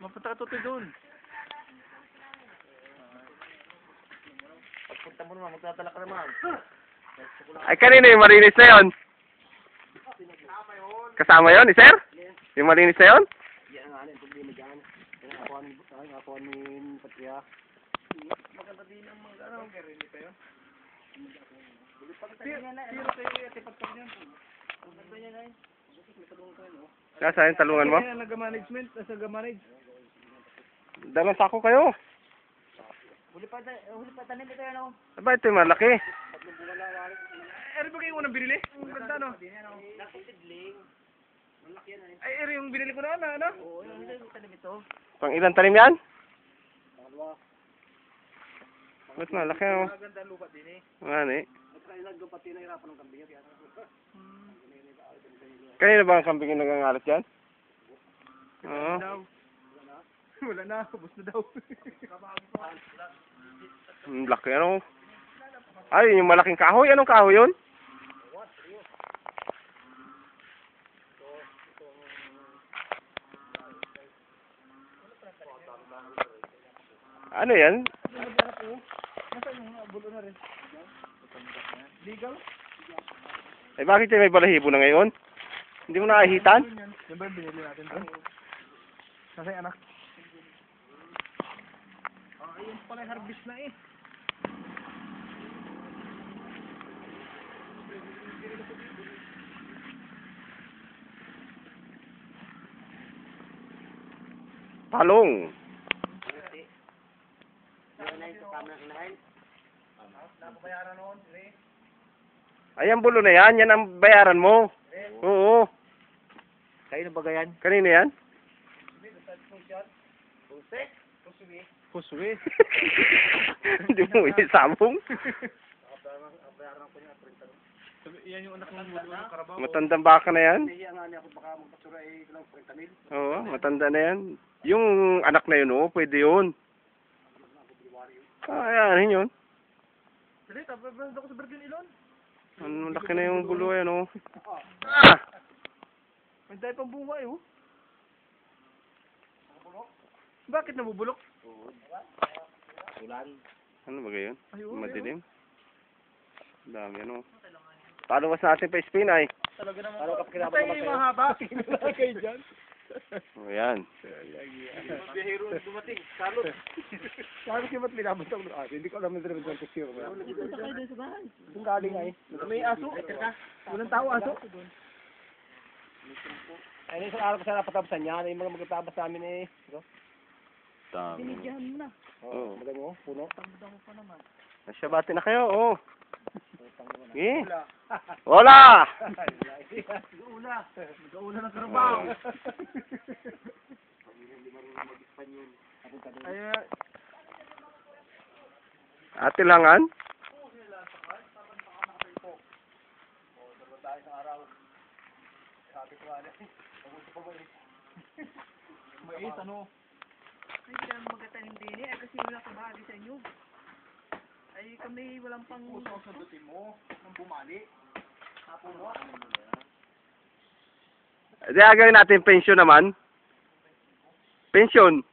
Mapunta ka tutoy doon. Pagpunta mo naman, magtatala ka naman. Ay, kanina yung malinis na yun. Kasama yun, sir? Yung malinis na yun? Yan nga, yung problema dyan. Ako ni Patria. Maganda din ang mga ano. Hindi pa yun. Pero kayo yung atipagpag niyan. Maganda niya na yun. Nasa yung talungan mo? Kaya nag-management, nasa nag-manage. Dalang sako kayo. Huli pa tanim ito yan, oh. Aba, ito yung malaki. Eri ba kayo unang binili? Ang ganda, no? Nakitidling. Malaki yan, eh. Ay, eri yung binili ko na, ano? Oo, yung tanim ito. Pang ilang tanim yan? Pangalawa. Ba't malaki, oh? Maganda ang lupa din, eh. Ano eh? At kaya lang doon pati nahirapan ng kambing. Kanina ba ang kambing yung nagangalat yan? Oo. Wala na, ubos na daw. Ang laki, ano? Ay, yung malaking kahoy. Anong kahoy yun? Ano yan? Nasaan yung bulo na rin? Legal? Eh, bakit yan may balahibo na ngayon? Hindi mo nakahitan? Yan ba yung binili natin doon? Nasaan yung anak? Ayun pala yung harvest na eh. Talong. Napabayaran noon, eh. Ay, ang bulo na yan. Yan ang bayaran mo. Oo. Kayo na ba gayan? Kanina yan? Kuswi. Hindi mo isabong. Yan yung anak ng bulo ng Carabao. Matandang baka na yan. Nahiya nga niya ako baka magpasura eh lang 40,000. Oo, matanda na yan. Yung anak na yun, oo, pwede yun. Ah, yan yun. Dali, tapos ako sa Bergen Ilon. Ang laki na yung bulo yan, oh. Ah! May tayo pang bunga eh, oh. Bakit nabubulok? Ulan. Ano ba gayon? Ayun, Madilim. Ang dami, ano. Paluwas natin pa spin, ay. Talaga naman. Ano kapag kinabang Patay yung mahaba. Kayo dyan. O, yan. Bihiro dumating. Salot. Sabi ko ba't binabantang doon? Hindi ko alam na rin ang kusiro. Punta kayo doon sa bahay. Doon galing ay. May aso. Walang tao aso. Ay, isang araw ko sana patabasan niya. Yung mga magtatabas namin eh. Dami. Binigyan mo na. Oo. Maganda mo, puno. Tanda mo pa naman. Nasyabati na kayo, oh. Eh? Wala. Wala! Mag-uula. Mag-uula ng Carabao. Ay, Ate Langan? mais, ano? Ay, hindi naman magatanim din eh. Ay, kasi wala ka bahagi sa inyo. Ay, kami walang pang... Puso ang sandutin mo. Nang bumali. Tapos mo. Di agawin natin pensyon naman. Pensyon.